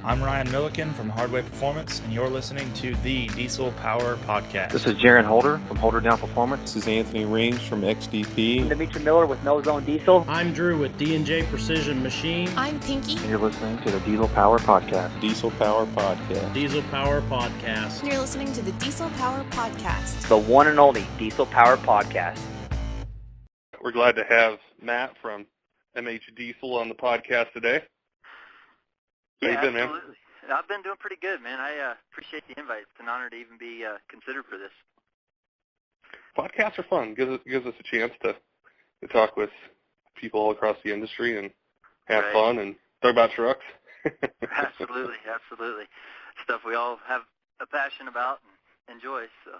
I'm Ryan Milliken from Hardway Performance, and you're listening to the Diesel Power Podcast. This is Jaron Holder from Holderdown Performance. This is Anthony Range from XDP. I'm Dimitri Miller with No Zone Diesel. I'm Drew with D&J Precision Machine. I'm Pinky. And you're listening to the Diesel Power Podcast. Diesel Power Podcast. Diesel Power Podcast. And you're listening to the Diesel Power Podcast. The one and only Diesel Power Podcast. We're glad to have Matt from MH Diesel on the podcast today. How you been, absolutely. Man? I've been doing pretty good, man. I appreciate the invite. It's an honor to even be considered for this. Podcasts are fun. Gives us a chance to talk with people all across the industry and have fun and talk about trucks. Absolutely. Stuff we all have a passion about and enjoy. So,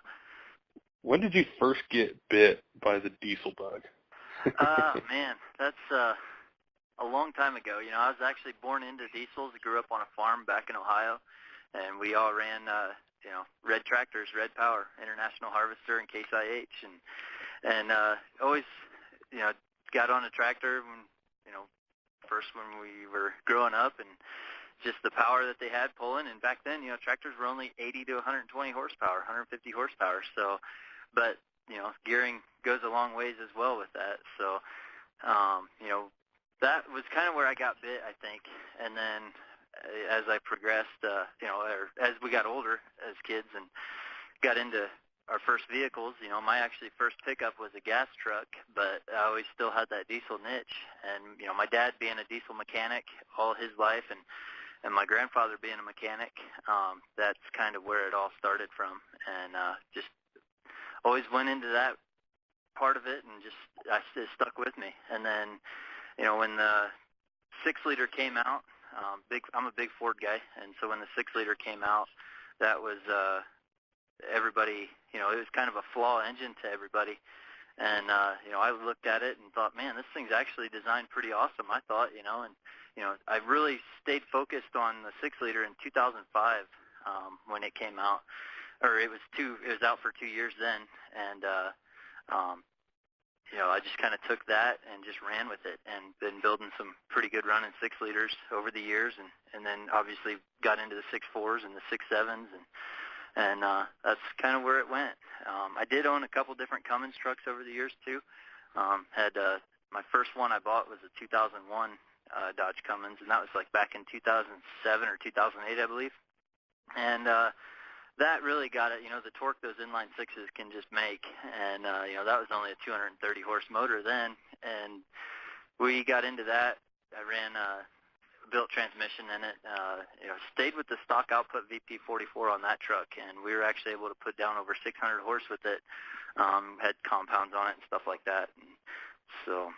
when did you first get bit by the diesel bug? Man, that's a long time ago. You know, I was actually born into diesels. Grew up on a farm back in Ohio, and we all ran, red tractors, red power, International Harvester and Case IH, and always, got on a tractor when, first when we were growing up, and just the power that they had pulling. And back then, tractors were only 80 to 120 horsepower, 150 horsepower. So, but gearing goes a long ways as well with that. So, that was kind of where I got bit, I think. And then as I progressed, or as we got older as kids and got into our first vehicles, my actually first pickup was a gas truck, but I always still had that diesel niche. And, my dad being a diesel mechanic all his life and my grandfather being a mechanic, that's kind of where it all started from. And just always went into that part of it, and it stuck with me. And then, when the 6-liter came out, I'm a big Ford guy, and so when the 6-liter came out, that was everybody. It was kind of a flaw engine to everybody. And I looked at it and thought, man, this thing's actually designed pretty awesome. I thought, I really stayed focused on the 6-liter in 2005 when it came out. Or it was out for 2 years then, and I just kind of took that and just ran with it, and been building some pretty good running 6-liters over the years, and then obviously got into the 6.4s and the 6.7s, and that's kind of where it went. I did own a couple different Cummins trucks over the years too. Had my first one I bought was a 2001 Dodge Cummins, and that was like back in 2007 or 2008, I believe, and that really got it, the torque those inline sixes can just make. And, that was only a 230 horse motor then. And we got into that. I ran a built transmission in it, stayed with the stock output VP44 on that truck. And we were actually able to put down over 600 horse with it, had compounds on it and stuff like that. And so.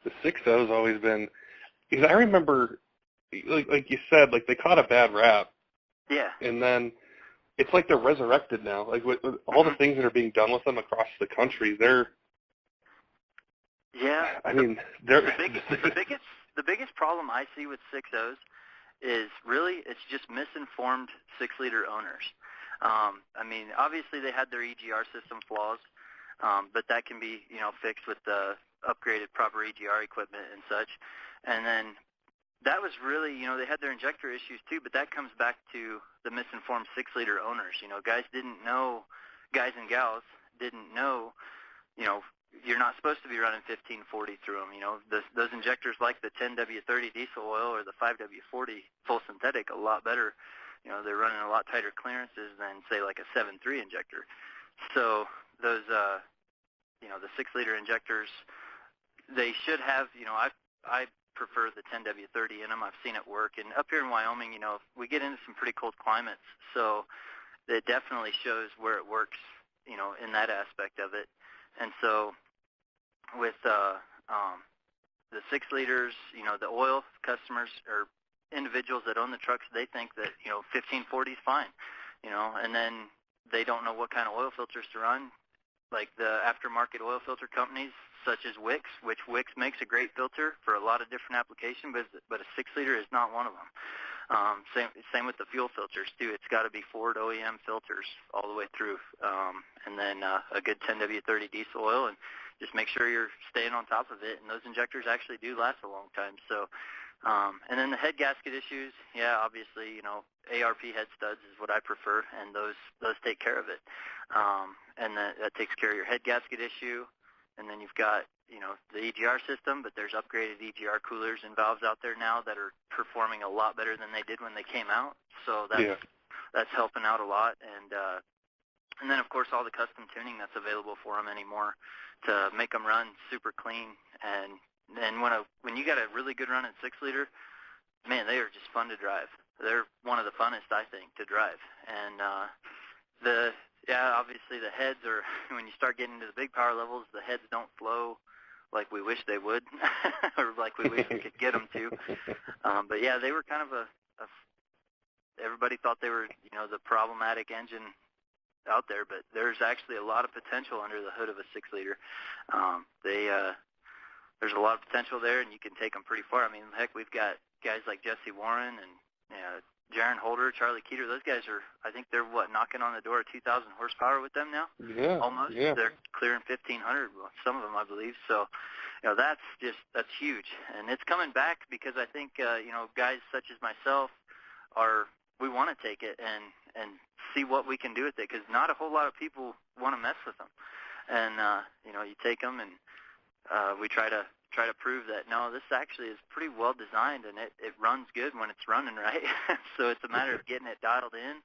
The 6.0's always been, because I remember, like you said, like they caught a bad rap. Yeah. And then it's like they're resurrected now. Like with all the things that are being done with them across the country, they're. Yeah. I mean, they're the biggest problem I see with 6.0s is really it's just misinformed 6-liter owners. I mean, obviously they had their EGR system flaws, but that can be fixed with the upgraded proper EGR equipment and such. And then that was really, they had their injector issues too, but that comes back to the misinformed 6-liter owners. Guys and gals didn't know, you're not supposed to be running 1540 through them. Those injectors like the 10W30 diesel oil or the 5W40 full synthetic a lot better. They're running a lot tighter clearances than, say, like a 7.3 injector. So those, the 6-liter injectors, they should have, I prefer the 10W30 in them. I've seen it work. And up here in Wyoming, we get into some pretty cold climates, so it definitely shows where it works, in that aspect of it. And so with the 6-liters, the oil customers or individuals that own the trucks, they think that, 1540 is fine, and then they don't know what kind of oil filters to run, like the aftermarket oil filter companies, such as Wix, which Wix makes a great filter for a lot of different applications, but a 6-liter is not one of them. Same with the fuel filters, too. It's got to be Ford OEM filters all the way through, and then a good 10W30 diesel oil, and just make sure you're staying on top of it. And those injectors actually do last a long time. So And then the head gasket issues, yeah, obviously, ARP head studs is what I prefer, and those take care of it. And that takes care of your head gasket issue. And then you've got, the EGR system, but there's upgraded EGR coolers and valves out there now that are performing a lot better than they did when they came out. So that's helping out a lot. And then, of course, all the custom tuning that's available for them anymore to make them run super clean. And when you got a really good run at 6-liter, man, they are just fun to drive. They're one of the funnest, I think, to drive. And obviously the heads are, when you start getting into the big power levels, the heads don't flow like we wish they would, or like we wish we could get them to. But yeah, they were kind of everybody thought they were, the problematic engine out there, but there's actually a lot of potential under the hood of a 6-liter. There's a lot of potential there, and you can take them pretty far. I mean, heck, we've got guys like Jesse Warren and Jaron Holder, Charlie Keeter. Those guys are, I think they're, knocking on the door of 2,000 horsepower with them now? Yeah. Almost. Yeah. They're clearing 1,500, some of them, I believe. So, that's huge. And it's coming back because I think, guys such as myself we want to take it and see what we can do with it, because not a whole lot of people want to mess with them. And, you take them and we try to prove that, no, this actually is pretty well designed, and it runs good when it's running right. So it's a matter of getting it dialed in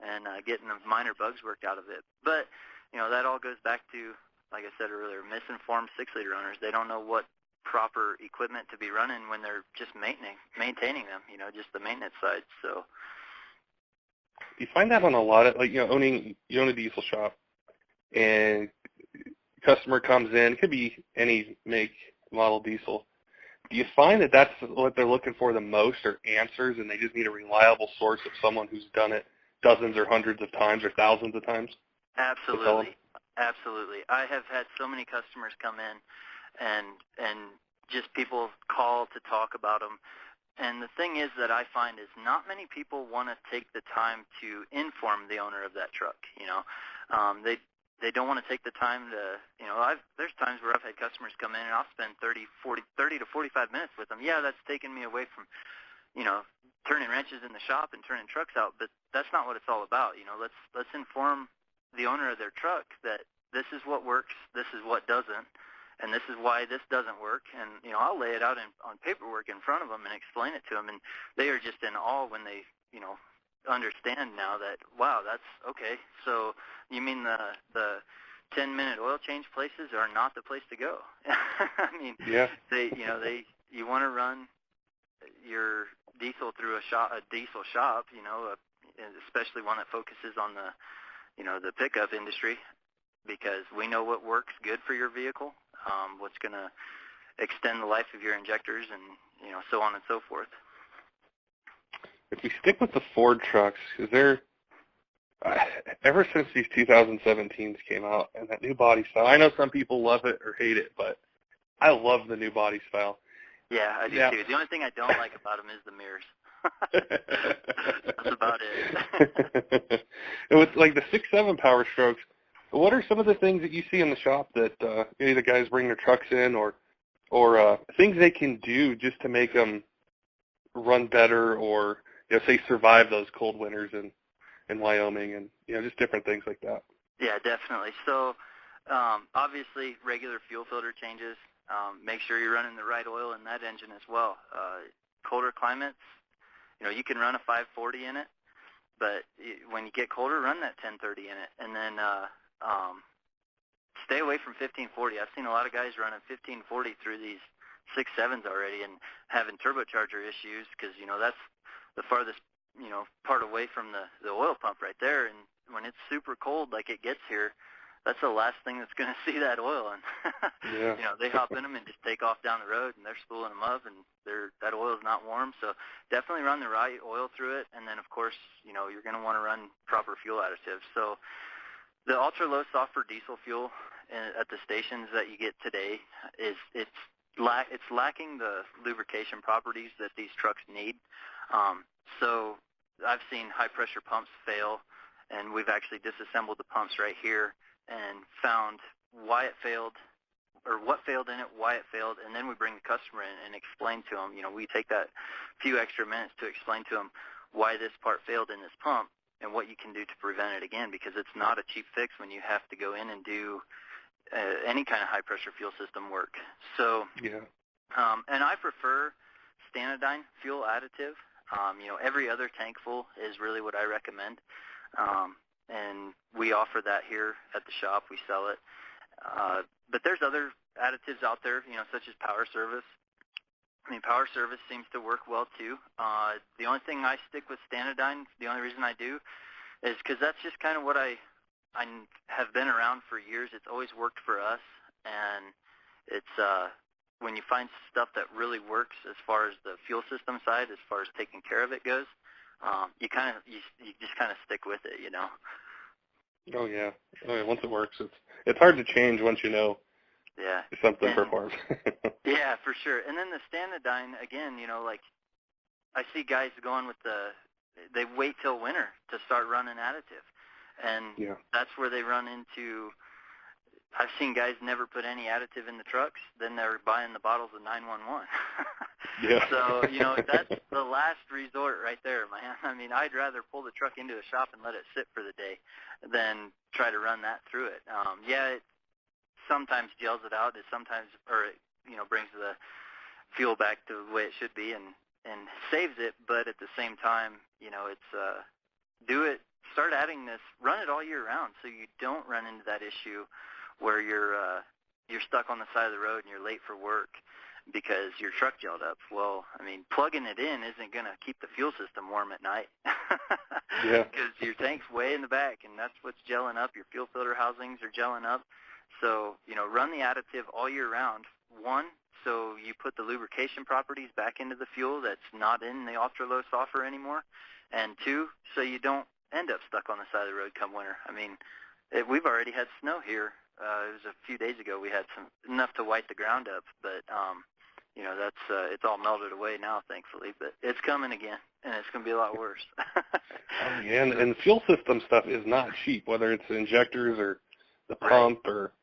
and getting the minor bugs worked out of it. But, that all goes back to, like I said earlier, misinformed 6-liter owners. They don't know what proper equipment to be running when they're just maintaining them, just the maintenance side. So Do you find that on a lot of, you own a diesel shop, and customer comes in, it could be any make, model diesel. Do you find that that's what they're looking for the most, or answers, and they just need a reliable source of someone who's done it dozens or hundreds of times or thousands of times? Absolutely. I have had so many customers come in and just people call to talk about them. And the thing is that I find is not many people want to take the time to inform the owner of that truck. They don't want to take the time to, there's times where I've had customers come in and I'll spend 30 to 45 minutes with them. Yeah, that's taken me away from, turning wrenches in the shop and turning trucks out, but that's not what it's all about. Let's inform the owner of their truck that this is what works, this is what doesn't, and this is why this doesn't work. And, I'll lay it out on paperwork in front of them and explain it to them, and they are just in awe when they, understand now that, wow, that's okay. So you mean the 10-minute oil change places are not the place to go? I mean, yeah. You want to run your diesel through a diesel shop, especially one that focuses on the pickup industry, because we know what works good for your vehicle, what's going to extend the life of your injectors, and so on and so forth. If we stick with the Ford trucks, is there, ever since these 2017s came out and that new body style, I know some people love it or hate it, but I love the new body style. Yeah, I do too. The only thing I don't like about them is the mirrors. That's about it. And with like the 6.7 Power Strokes, what are some of the things that you see in the shop that the guys bring their trucks in, or things they can do just to make them run better, or say survive those cold winters in Wyoming, and just different things like that? Yeah, definitely. So obviously regular fuel filter changes. Make sure you're running the right oil in that engine as well. Colder climates, you can run a 540 in it, but when you get colder, run that 1030 in it, and then stay away from 1540. I've seen a lot of guys running 1540 through these 6.7s already and having turbocharger issues, because that's the farthest part away from the oil pump right there, and when it's super cold like it gets here, that's the last thing that's going to see that oil. And yeah. They hop in them and just take off down the road, and they're spooling them up, and that oil is not warm. So definitely run the right oil through it, and then of course you're going to want to run proper fuel additives. So the ultra low sulfur diesel fuel at the stations that you get today it's lacking the lubrication properties that these trucks need. So I've seen high-pressure pumps fail, and we've actually disassembled the pumps right here and found why it failed, or what failed in it, why it failed, and then we bring the customer in and explain to them. We take that few extra minutes to explain to them why this part failed in this pump and what you can do to prevent it again, because it's not a cheap fix when you have to go in and do any kind of high-pressure fuel system work. So, and I prefer Stanodyne fuel additive. Every other tank full is really what I recommend. And we offer that here at the shop. We sell it. But there's other additives out there, such as Power Service. Power Service seems to work well, too. The only thing I stick with Stanodyne, the only reason I do, is because that's just kind of what I have been around for years. It's always worked for us, and it's when you find stuff that really works as far as the fuel system side, as far as taking care of it goes, you just kind of stick with it, Oh yeah. Once it works, it's hard to change once you know. Yeah. Something performs. Yeah, for sure. And then the Stanodyne, again, I see guys going with they wait till winter to start running additive. And that's where they run into, I've seen guys never put any additive in the trucks, then they're buying the bottles of 911. Yeah. So, that's the last resort right there, man. I'd rather pull the truck into a shop and let it sit for the day than try to run that through it. It sometimes gels it out. It brings the fuel back to the way it should be and saves it. But at the same time, start adding this, run it all year round so you don't run into that issue where you're stuck on the side of the road and you're late for work because your truck gelled up. Well, plugging it in isn't going to keep the fuel system warm at night. Yeah. Because your tank's way in the back, and that's what's gelling up. Your fuel filter housings are gelling up. So, run the additive all year round. One, so you put the lubrication properties back into the fuel that's not in the ultra-low sulfur anymore. And two, so you don't end up stuck on the side of the road come winter. We've already had snow here. It was a few days ago. We had enough to white the ground up, but it's all melted away now, thankfully. But it's coming again, and it's going to be a lot worse. Oh yeah, and fuel system stuff is not cheap, whether it's injectors or the pump or.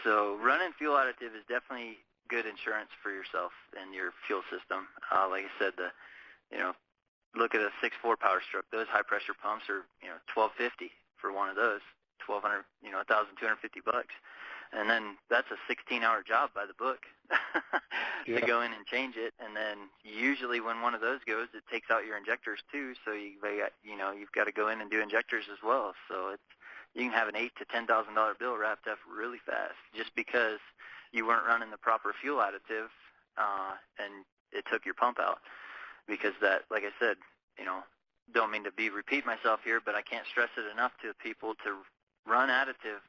So running fuel additive is definitely good insurance for yourself and your fuel system. Like I said, look at a 6.4 Power Stroke. Those high pressure pumps are $1,250 for one of those. $1,200, $1,250, and then that's a 16-hour job by the book to go in and change it. And then usually when one of those goes, it takes out your injectors too. So you've got to go in and do injectors as well. So you can have an $8,000 to $10,000 bill wrapped up really fast just because you weren't running the proper fuel additive and it took your pump out. Because that, like I said, don't mean to repeat myself here, but I can't stress it enough to people to run additive,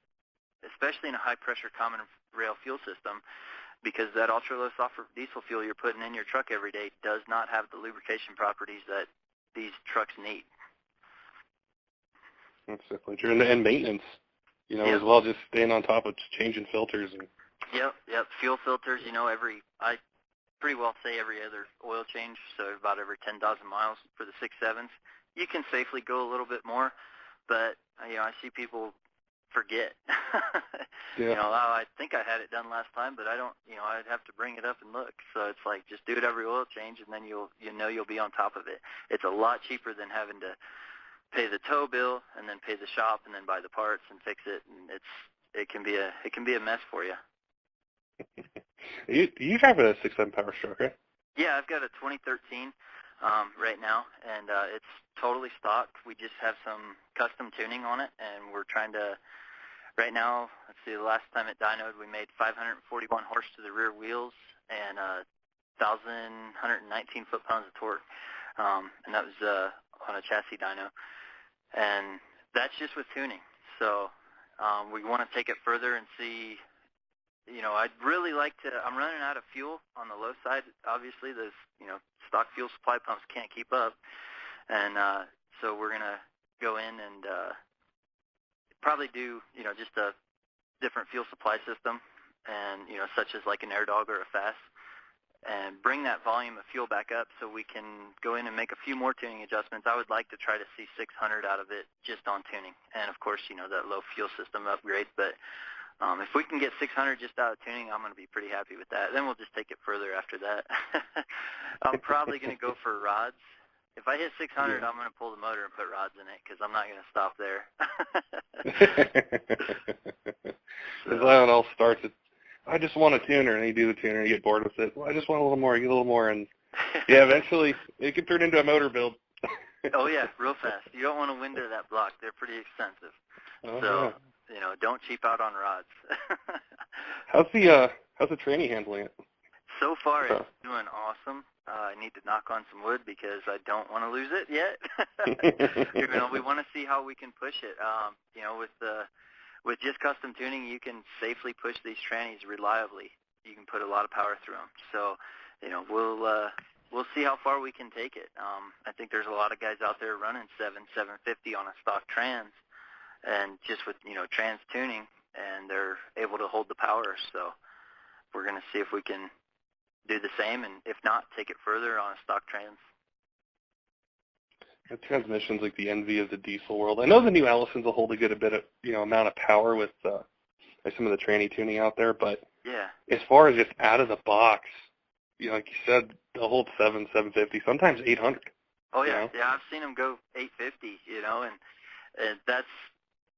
especially in a high-pressure common rail fuel system, because that ultra-low sulfur diesel fuel you're putting in your truck every day does not have the lubrication properties that these trucks need. That's definitely true. And maintenance, as well, just staying on top of changing filters. Yep. Fuel filters, I pretty well say every other oil change, so about every 10,000 miles for the 6.7s. You can safely go a little bit more, but, I see people forget. I think I had it done last time, but I don't, I'd have to bring it up and look. So it's like, just do it every oil change, and then you'll be on top of it. It's a lot cheaper than having to pay the tow bill and then pay the shop and then buy the parts and fix it. And it can be a mess for you. You have a 6.7 Power Stroke, right? Yeah, I've got a 2013 right now, and it's totally stock. We just have some custom tuning on it, and we're trying to, right now, let's see, the last time it dynoed, we made 541 horse to the rear wheels and 1,119 foot-pounds of torque, and that was on a chassis dyno. And that's just with tuning. So we want to take it further and see. I'd really like to, I'm running out of fuel on the low side. Obviously, those, stock fuel supply pumps can't keep up. And so we're going to go in and probably do, just a different fuel supply system and, such as like an air dog or a fast, and bring that volume of fuel back up so we can go in and make a few more tuning adjustments. I would like to try to see 600 out of it just on tuning. And, of course, that low fuel system upgrade. But If we can get 600 just out of tuning, I'm going to be pretty happy with that. Then we'll just take it further after that. I'm probably going to go for rods. If I hit 600, I'm going to pull the motor and put rods in it because I'm not going to stop there. Because that all starts at, I just want a tuner, and you do the tuner and you get bored with it. Well, I just want a little more, you get a little more, and yeah, eventually it can turn into a motor build. Oh, yeah, real fast. You don't want to window that block. They're pretty expensive. So, don't cheap out on rods. How's the tranny handling it? So far, it's doing awesome. I need to knock on some wood because I don't want to lose it yet. We want to see how we can push it. With just custom tuning, you can safely push these trannies reliably. You can put a lot of power through them. So, we'll see how far we can take it. I think there's a lot of guys out there running 750 on a stock trans, and just with trans tuning, and they're able to hold the power. So we're going to see if we can do the same, and if not, take it further on a stock trans. The transmission's like the envy of the diesel world. I know the new Ellisons will hold a good bit of amount of power with some of the tranny tuning out there, but yeah, as far as just out of the box, like you said, they'll hold 750, sometimes 800. Oh yeah, yeah, I've seen them go 850, and that's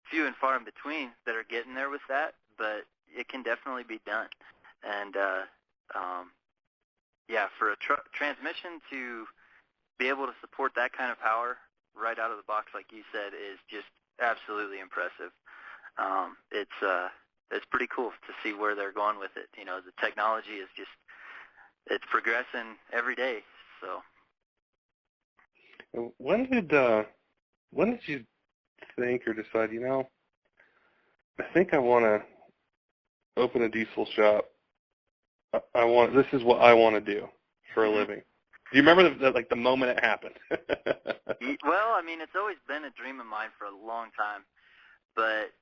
few and far in between that are getting there with that, but it can definitely be done. And for a transmission to be able to support that kind of power right out of the box, like you said, is just absolutely impressive. It's pretty cool to see where they're going with it. The technology is it's progressing every day. So when did you think or decide, I think I want to open a diesel shop. This is what I want to do for a living. Do you remember the moment it happened? Well, it's always been a dream of mine for a long time, but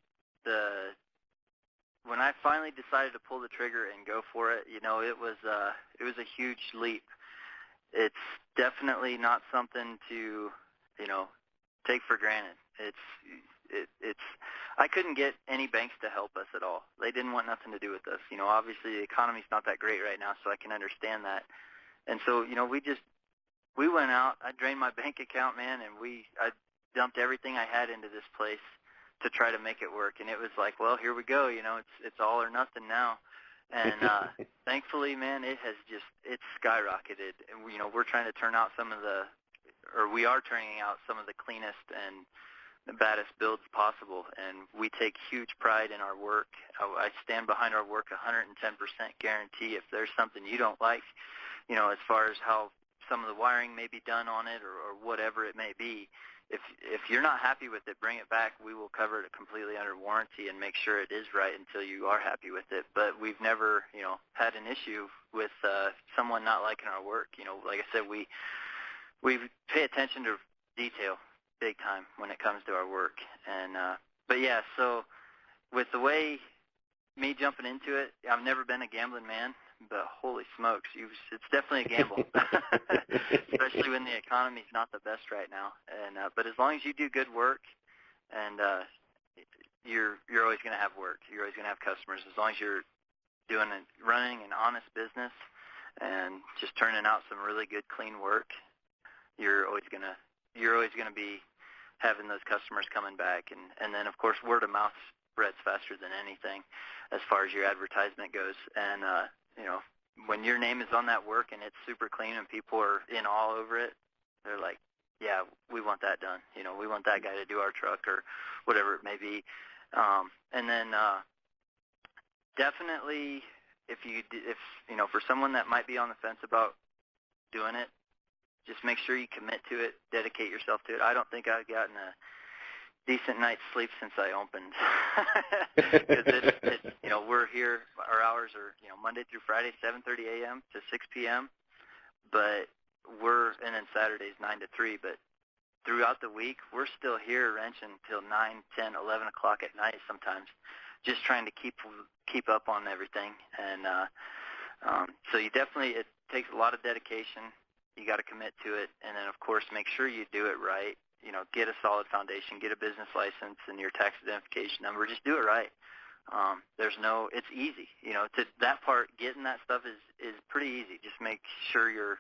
when I finally decided to pull the trigger and go for it, it was a huge leap. It's definitely not something to, take for granted. I couldn't get any banks to help us at all. They didn't want nothing to do with us. Obviously the economy's not that great right now, so I can understand that. And so, we went out, I drained my bank account, man, and I dumped everything I had into this place to try to make it work. And it was like, well, here we go, it's all or nothing now. And thankfully, man, it's skyrocketed. And we're trying to turn out we are turning out some of the cleanest and the baddest builds possible, and we take huge pride in our work. I stand behind our work 110% guarantee. If there's something you don't like, as far as how some of the wiring may be done on it or whatever it may be, if you're not happy with it, bring it back. We will cover it completely under warranty and make sure it is right until you are happy with it. But we've never, had an issue with someone not liking our work. Like I said, we pay attention to detail big time when it comes to our work. And but yeah, so with the way me jumping into it, I've never been a gambling man, but holy smokes, it's definitely a gamble, especially when the economy's not the best right now. And but as long as you do good work, and you're always going to have work. You're always going to have customers. As long as you're running an honest business and just turning out some really good, clean work, you're always going to be having those customers coming back. And then, of course, word of mouth spreads faster than anything as far as your advertisement goes. And, when your name is on that work and it's super clean and people are in all over it, they're like, yeah, we want that done. We want that guy to do our truck or whatever it may be. And then definitely if for someone that might be on the fence about doing it, just make sure you commit to it, dedicate yourself to it. I don't think I've gotten a decent night's sleep since I opened. Because we're here, our hours are, Monday through Friday, 7:30 a.m. to 6 p.m. And then Saturdays 9 to 3. But throughout the week, we're still here wrenching till 9, 10, 11 o'clock at night sometimes, just trying to keep up on everything. And so it takes a lot of dedication. You got to commit to it, and then, of course, make sure you do it right. Get a solid foundation, get a business license and your tax identification number. Just do it right. It's easy, to that part, getting that stuff is pretty easy. Just make sure you're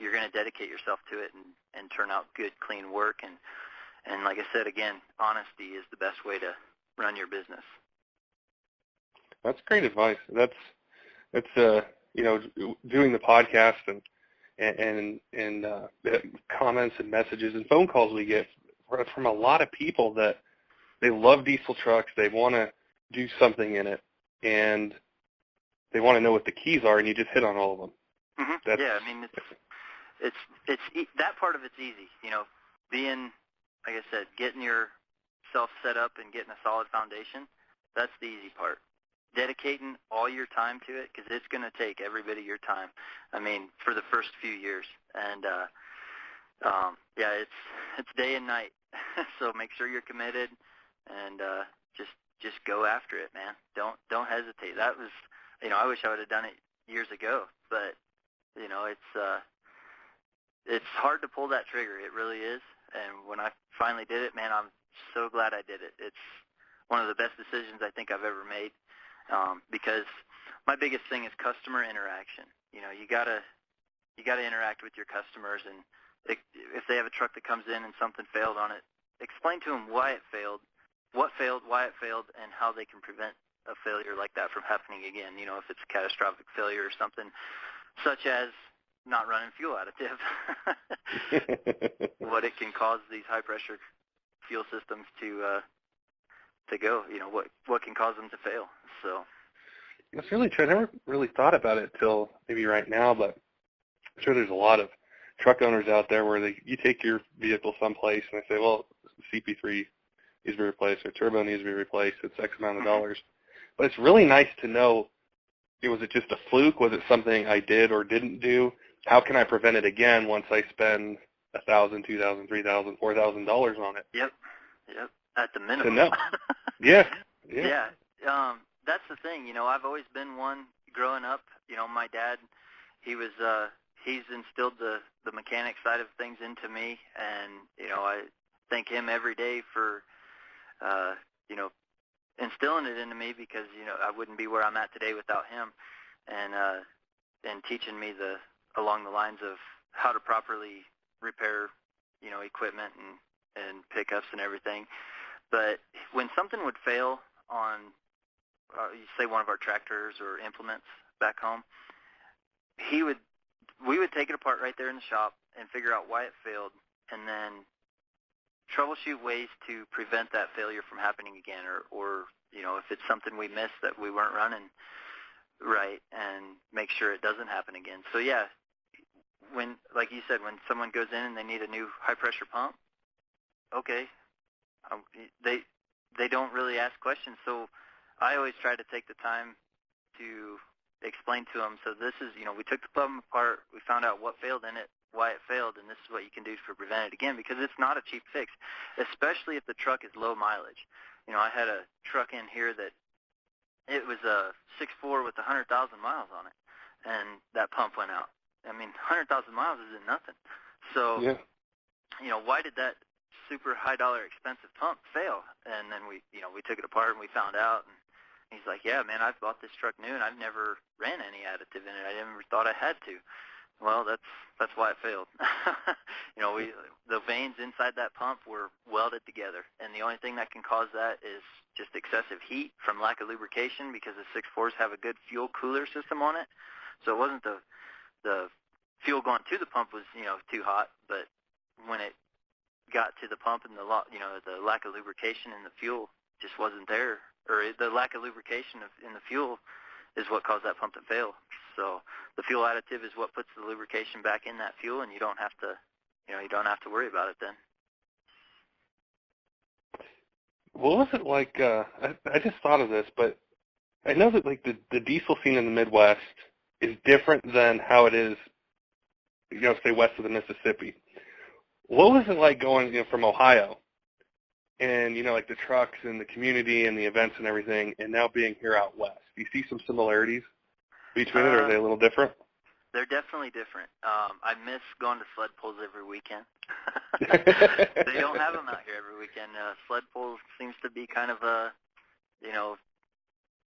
going to dedicate yourself to it and turn out good, clean work. And like I said, again, honesty is the best way to run your business. That's great advice. That's doing the podcast and comments and messages and phone calls we get from a lot of people that they love diesel trucks. They want to do something in it, and they want to know what the keys are, and you just hit on all of them. Mm-hmm. Yeah, I mean, it's that part of it's easy. Being, like I said, getting yourself set up and getting a solid foundation, that's the easy part. Dedicating all your time to it, because it's going to take every bit of your time. I mean, for the first few years, and it's day and night. So make sure you're committed, and just go after it, man. Don't hesitate. That was, I wish I would have done it years ago, but it's hard to pull that trigger. It really is. And when I finally did it, man, I'm so glad I did it. It's one of the best decisions I think I've ever made, because my biggest thing is customer interaction. You gotta interact with your customers, and if they have a truck that comes in and something failed on it, explain to them why it failed, what failed, why it failed, and how they can prevent a failure like that from happening again. If it's a catastrophic failure or something, such as not running fuel additive, what it can cause these high-pressure fuel systems to go, what can cause them to fail. So it's really true. I never really thought about it till maybe right now, but I'm sure there's a lot of truck owners out there where you take your vehicle someplace and they say, well, CP3 needs to be replaced or turbo needs to be replaced. It's X amount of dollars. But it's really nice to know, was it just a fluke? Was it something I did or didn't do? How can I prevent it again once I spend $1,000, $2,000, $3,000, $4,000 on it? Yep. At the minimum. To know. Yeah. That's the thing. I've always been one growing up. My dad, he's instilled the mechanic side of things into me, and I thank him every day for instilling it into me, because I wouldn't be where I'm at today without him, and teaching me along the lines of how to properly repair equipment and pickups and everything. But when something would fail on say one of our tractors or implements back home, we would take it apart right there in the shop and figure out why it failed, and then troubleshoot ways to prevent that failure from happening again, or if it's something we missed that we weren't running right, and make sure it doesn't happen again. So yeah, when, like you said, when someone goes in and they need a new high pressure pump, okay, they don't really ask questions. So I always try to take the time to explain to them. So this is, we took the pump apart, we found out what failed in it, why it failed, and this is what you can do to prevent it again, because it's not a cheap fix, especially if the truck is low mileage. I had a truck in here that it was a 6.4 with 100,000 miles on it, and that pump went out. I mean, 100,000 miles isn't nothing. So, why did that super high dollar expensive pump fail? And then we took it apart and we found out, and he's like, yeah, man, I've bought this truck new and I've never ran any additive in it. I never thought I had to. Well, that's why it failed. The veins inside that pump were welded together, and the only thing that can cause that is just excessive heat from lack of lubrication, because the 6.4s have a good fuel cooler system on it. So it wasn't the fuel going to the pump was too hot, but when it got to the pump and the lack of lubrication in the fuel just wasn't there, or the lack of lubrication in the fuel is what caused that pump to fail. So the fuel additive is what puts the lubrication back in that fuel, and you don't have to worry about it then. What was it like? I just thought of this, but I know that like the diesel scene in the Midwest is different than how it is, say west of the Mississippi. What was it like going from Ohio, and like the trucks and the community and the events and everything, and now being here out west? Do you see some similarities between it, or are they a little different? They're definitely different. I miss going to sled pulls every weekend. They don't have them out here every weekend. Sled pulls seems to be kind of a,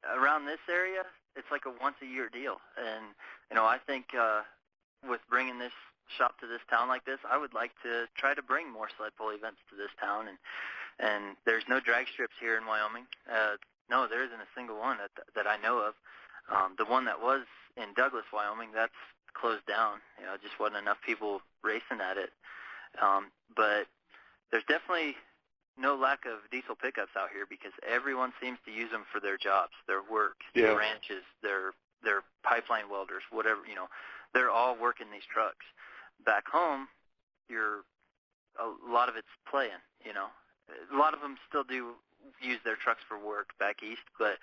around this area, it's like a once-a-year deal. And, I think with bringing this shop to this town like this, I would like to try to bring more sled pull events to this town. And there's no drag strips here in Wyoming. No, there isn't a single one that I know of. The one that was in Douglas, Wyoming, that's closed down. Just wasn't enough people racing at it. But there's definitely no lack of diesel pickups out here because everyone seems to use them for their jobs, their work, their ranches, their pipeline welders, whatever, they're all working these trucks. Back home, a lot of it's playing, A lot of them still do use their trucks for work back east, but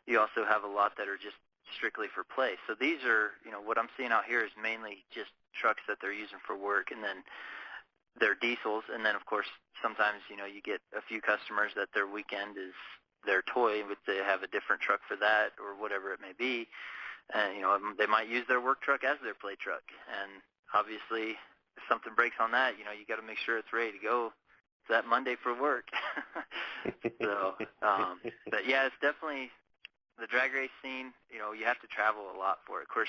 you also have a lot that are just strictly for play. So these are, what I'm seeing out here is mainly just trucks that they're using for work, and then they're diesels. And then, of course, sometimes, you get a few customers that their weekend is their toy, but they have a different truck for that or whatever it may be. And, they might use their work truck as their play truck. And obviously, if something breaks on that, you got to make sure it's ready to go that Monday for work. So, but yeah, it's definitely the drag race scene. You have to travel a lot for it. Of course,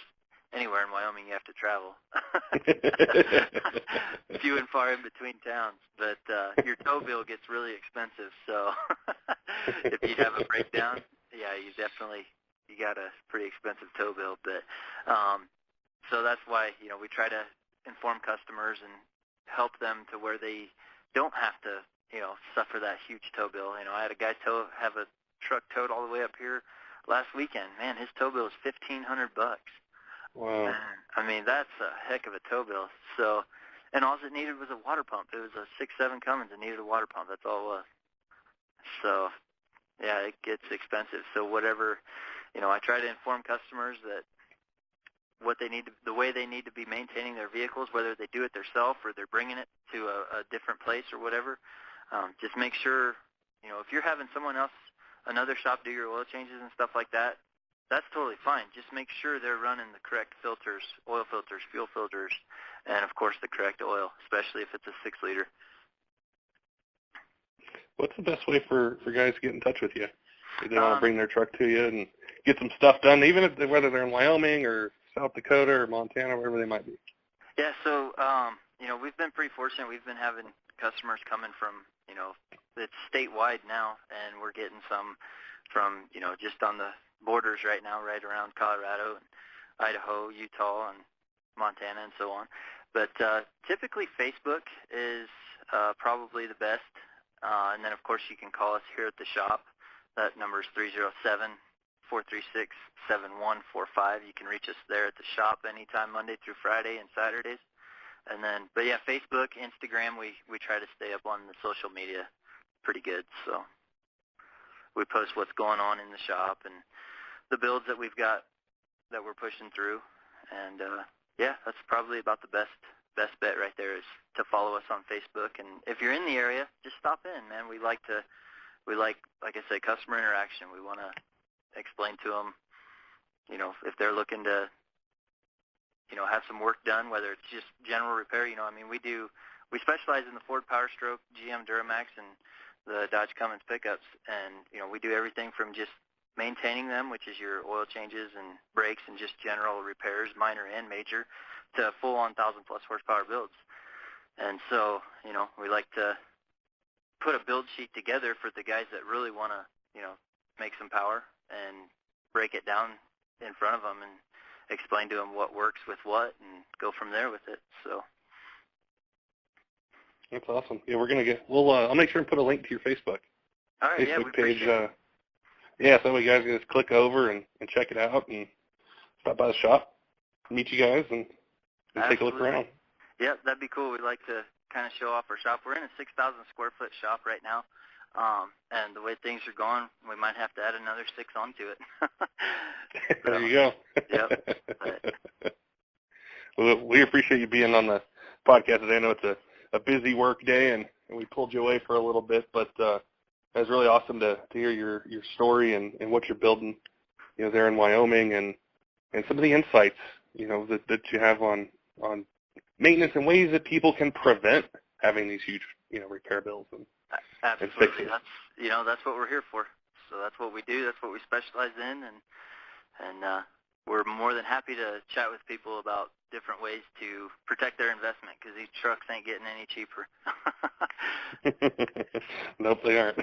anywhere in Wyoming, you have to travel. Few and far in between towns. But your tow bill gets really expensive. So if you have a breakdown, yeah, you got a pretty expensive tow bill. But so that's why, we try to inform customers and help them to where they don't have to, suffer that huge tow bill. I had a guy have a truck towed all the way up here last weekend. Man, his tow bill is $1,500. Wow. I mean, that's a heck of a tow bill. So, and all it needed was a water pump. It was a 6.7 Cummins and needed a water pump. That's all it was. So, yeah, it gets expensive. So whatever, I try to inform customers that what they need to, the way they need to be maintaining their vehicles, whether they do it themselves or they're bringing it to a different place or whatever. Just make sure, if you're having someone else, another shop do your oil changes and stuff like that, that's totally fine. Just make sure they're running the correct filters, oil filters, fuel filters, and, of course, the correct oil, especially if it's a 6-liter. What's the best way for guys to get in touch with you? If they want to bring their truck to you and get some stuff done, even if whether they're in Wyoming or South Dakota or Montana, wherever they might be. Yeah, so, we've been pretty fortunate. We've been having customers coming from, it's statewide now, and we're getting some from, just on the borders right now, right around Colorado and Idaho, Utah, and Montana, and so on. But typically Facebook is probably the best. And then, of course, you can call us here at the shop. That number is 307-436-7145. You can reach us there at the shop anytime, Monday through Friday and Saturdays. And then, but yeah, Facebook, Instagram, we try to stay up on the social media pretty good. So we post what's going on in the shop and the builds that we've got that we're pushing through. And yeah, that's probably about the best bet right there is to follow us on Facebook. And if you're in the area, just stop in, man. We like, like I said, customer interaction. We want to explain to them, if they're looking to, have some work done, whether it's just general repair. We specialize in the Ford Power Stroke, GM Duramax, and the Dodge Cummins pickups. And, we do everything from just maintaining them, which is your oil changes and brakes and just general repairs, minor and major, to full-on 1,000-plus horsepower builds. And so, we like to put a build sheet together for the guys that really want to, make some power and break it down in front of them and explain to them what works with what and go from there with it. So that's awesome. Yeah, I'll make sure and put a link to your Facebook. All right, Facebook page. So you guys can just click over and check it out and stop by the shop, meet you guys, and take a look around. Yep, that'd be cool. We'd like to kind of show off our shop. We're in a 6,000 square foot shop right now. And the way things are going, we might have to add another 6 onto it. There you go. Yep. Well, we appreciate you being on the podcast today. I know it's a busy work day, and we pulled you away for a little bit, but it was really awesome to hear your story and what you're building, there in Wyoming, and some of the insights, that you have on maintenance and ways that people can prevent having these huge, repair bills and Absolutely. fixing. That's what we're here for. So that's what we do. That's what we specialize in, and we're more than happy to chat with people about different ways to protect their investment, because these trucks ain't getting any cheaper. Nope, they aren't.